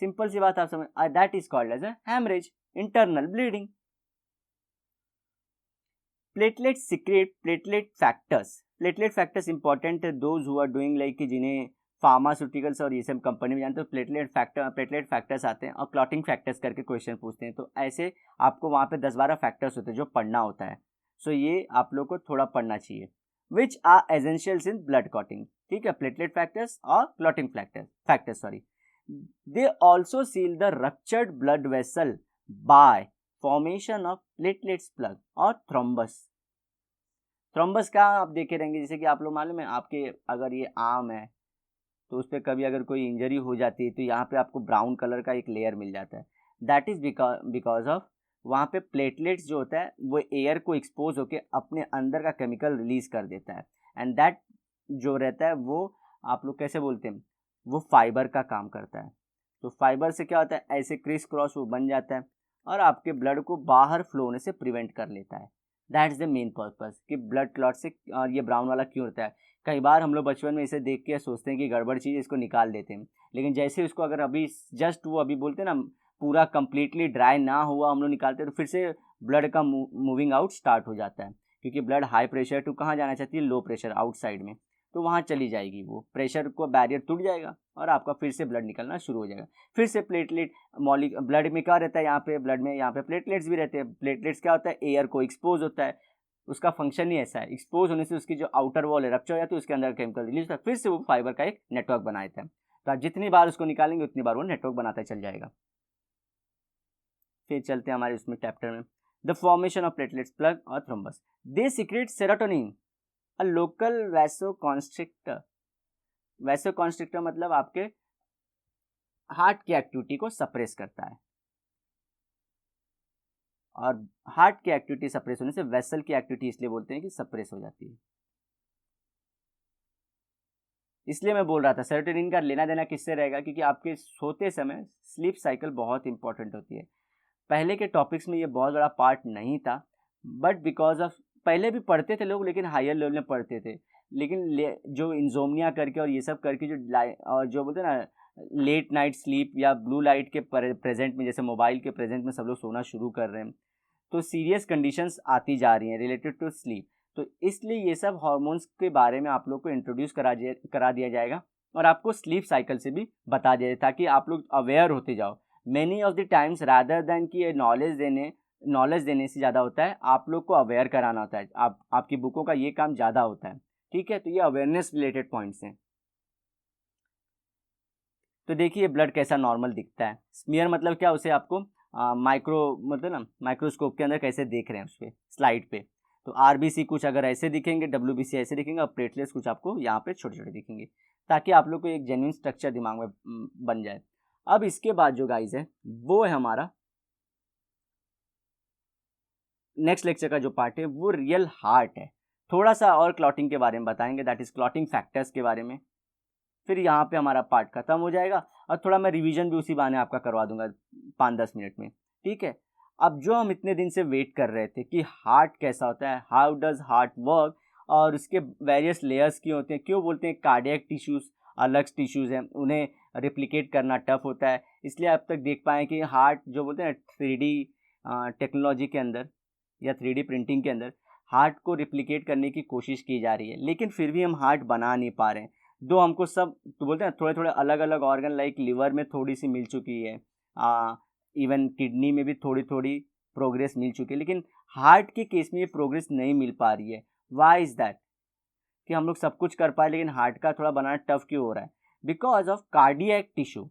सिंपल सी बात आप समझ, that is called as a haemorrhage, internal bleeding. Platelet secrete platelet factors. Platelet factors important है those who are doing like, कि जिन्हें फार्मास्यूटिकल्स और ये सब कंपनी में जानते हो, प्लेटलेट फैक्टर्स आते हैं और क्लॉटिंग फैक्टर्स करके क्वेश्चन पूछते हैं, तो ऐसे आपको वहाँ पे 10-12 फैक्टर्स होते हैं जो पढ़ना होता है। सो ये आप लोग को थोड़ा पढ़ना चाहिए। Which are essentials in blood clotting, ठीक है, प्लेटलेट फैक्टर्स और clotting factors sorry. They also seal the ruptured blood vessel by formation of platelets plug और थ्रोम्बस। थ्रोम्बस का आप देखे रहेंगे, जैसे कि आप लोग मालूम है, आपके अगर ये आर्म है तो उस पर कभी अगर कोई इंजरी हो जाती है तो यहाँ पे आपको ब्राउन कलर का एक लेयर मिल जाता है, दैट इज बिकॉज ऑफ वहाँ पे प्लेटलेट्स जो होता है वो एयर को एक्सपोज होकर अपने अंदर का केमिकल रिलीज कर देता है, एंड दैट जो रहता है वो आप लोग कैसे बोलते हैं, वो फाइबर का काम करता है। तो फाइबर से क्या होता है, ऐसे क्रिस क्रॉस वो बन जाता है और आपके ब्लड को बाहर फ्लो होने से प्रिवेंट कर लेता है। That is the main purpose कि ब्लड क्लॉट से ये ब्राउन वाला क्यों होता है। कई बार हम लोग बचपन में इसे देख के सोचते हैं कि गड़बड़ चीज़, इसको निकाल देते हैं, लेकिन जैसे उसको अगर अभी जस्ट वो अभी बोलते हैं ना पूरा कंप्लीटली ड्राई ना हुआ हम लोग निकालते हैं, तो फिर से ब्लड का मूविंग आउट स्टार्ट हो जाता है, क्योंकि ब्लड हाई प्रेशर टू कहाँ जाना चाहती है, लो प्रेशर आउटसाइड में, तो वहाँ चली जाएगी, वो प्रेशर को बैरियर टूट जाएगा और आपका फिर से ब्लड निकलना शुरू हो जाएगा। फिर से प्लेटलेट ब्लड में क्या रहता है, यहाँ पे ब्लड में यहाँ पे प्लेटलेट्स भी रहते हैं। प्लेटलेट्स क्या होता है, एयर को एक्सपोज होता है, उसका फंक्शन ही ऐसा है, एक्सपोज होने से उसकी जो आउटर वॉल है रप्चर हो जाती है, उसके अंदर केमिकल रिलीज होता है, फिर से वो फाइबर का एक नेटवर्क बनाता है। तो आप जितनी बार उसको निकालेंगे उतनी बार वो नेटवर्क बनाता चल जाएगा। फिर चलते हैं हमारे उसमें चैप्टर में, the formation of platelets, plug और thrombus, they secrete serotonin, a local vasoconstrictor. Vasoconstrictor मतलब आपके हार्ट की एक्टिविटी को सप्रेस करता है, और हार्ट की एक्टिविटी सप्रेस होने से वेसल की एक्टिविटी इसलिए बोलते हैं कि सप्रेस हो जाती है। इसलिए मैं बोल रहा था सेरोटोनिन का लेना देना किससे रहेगा, क्योंकि आपके सोते समय स्लीप साइकिल बहुत इंपॉर्टेंट होती है। पहले के टॉपिक्स में ये बहुत बड़ा पार्ट नहीं था, बट बिकॉज ऑफ पहले भी पढ़ते थे लोग, लेकिन हायर लेवल में पढ़ते थे, लेकिन जो इंजोमनिया करके और ये सब करके और जो बोलते हैं ना लेट नाइट स्लीप या ब्लू लाइट के प्रेजेंट में, जैसे मोबाइल के प्रेजेंट में सब लोग सोना शुरू कर रहे हैं, तो सीरियस कंडीशंस आती जा रही हैं रिलेटेड टू स्लीप। तो इसलिए ये सब हार्मोन्स के बारे में आप लोग को इंट्रोड्यूस करा दिया जाएगा, और आपको स्लीप साइकिल से भी बता दिया जाए, ताकि आप लोग अवेयर होते जाओ। Many of the times rather than कि नॉलेज देने से ज़्यादा होता है आप लोग को अवेयर कराना होता है। आपकी बुकों का ये काम ज़्यादा होता है, ठीक है। तो ये अवेयरनेस रिलेटेड पॉइंट्स हैं। तो देखिए ब्लड कैसा नॉर्मल दिखता है। स्मीयर मतलब क्या, उसे आपको माइक्रो मतलब ना माइक्रोस्कोप के अंदर कैसे देख रहे हैं उस पर स्लाइड पे। तो आरबीसी कुछ अगर ऐसे दिखेंगे, डब्ल्यूबीसी ऐसे दिखेंगे, और प्लेटलेट्स कुछ आपको यहाँ पे छोटे छोटे दिखेंगे, ताकि आप लोग को एक जेन्युइन स्ट्रक्चर दिमाग में बन जाए। अब इसके बाद जो गाइज है वो है हमारा नेक्स्ट लेक्चर का जो पार्ट है वो रियल हार्ट है। थोड़ा सा और क्लॉटिंग के बारे में बताएंगे, दैट इज क्लॉटिंग फैक्टर्स के बारे में। फिर यहाँ पे हमारा पार्ट खत्म हो जाएगा, और थोड़ा मैं रिवीजन भी उसी बहाने आपका करवा दूंगा 5-10 मिनट में, ठीक है। अब जो हम इतने दिन से वेट कर रहे थे कि हार्ट कैसा होता है, हाउ डज हार्ट वर्क, और उसके वेरियस लेयर्स क्यों होते हैं, क्यों बोलते हैं कार्डियक टिश्यूज अलग टिश्यूज हैं, उन्हें रिप्लिकेट करना टफ होता है, इसलिए अब तक देख पाए कि हार्ट जो बोलते हैं 3D टेक्नोलॉजी के अंदर या 3D प्रिंटिंग के अंदर हार्ट को रिप्लिकेट करने की कोशिश की जा रही है, लेकिन फिर भी हम हार्ट बना नहीं पा रहे हैं। दो हमको सब तो बोलते हैं थोड़े थोड़े अलग अलग ऑर्गन, लाइक लिवर में थोड़ी सी मिल चुकी है, इवन किडनी में भी थोड़ी थोड़ी प्रोग्रेस मिल चुकी है, लेकिन हार्ट के केस में ये प्रोग्रेस नहीं मिल पा रही है। व्हाई इज दैट, कि हम लोग सब कुछ कर पाए लेकिन हार्ट का थोड़ा बनाना टफ क्यों हो रहा है? बिकॉज ऑफ कार्डियक टिश्यू,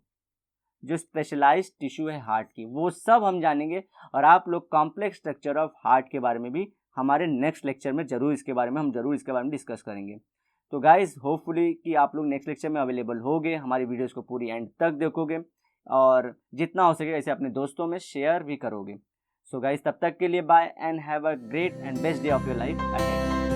जो स्पेशलाइज्ड टिश्यू है हार्ट की, वो सब हम जानेंगे। और आप लोग कॉम्प्लेक्स स्ट्रक्चर ऑफ हार्ट के बारे में भी हमारे नेक्स्ट लेक्चर में जरूर इसके बारे में डिस्कस करेंगे। तो गाइज होपफुली कि आप लोग नेक्स्ट लेक्चर में अवेलेबल होगे, हमारी वीडियोस को पूरी एंड तक देखोगे, और जितना हो सके ऐसे अपने दोस्तों में शेयर भी करोगे। सो गाइज तब तक के लिए bye and have a great and best day of your life ahead.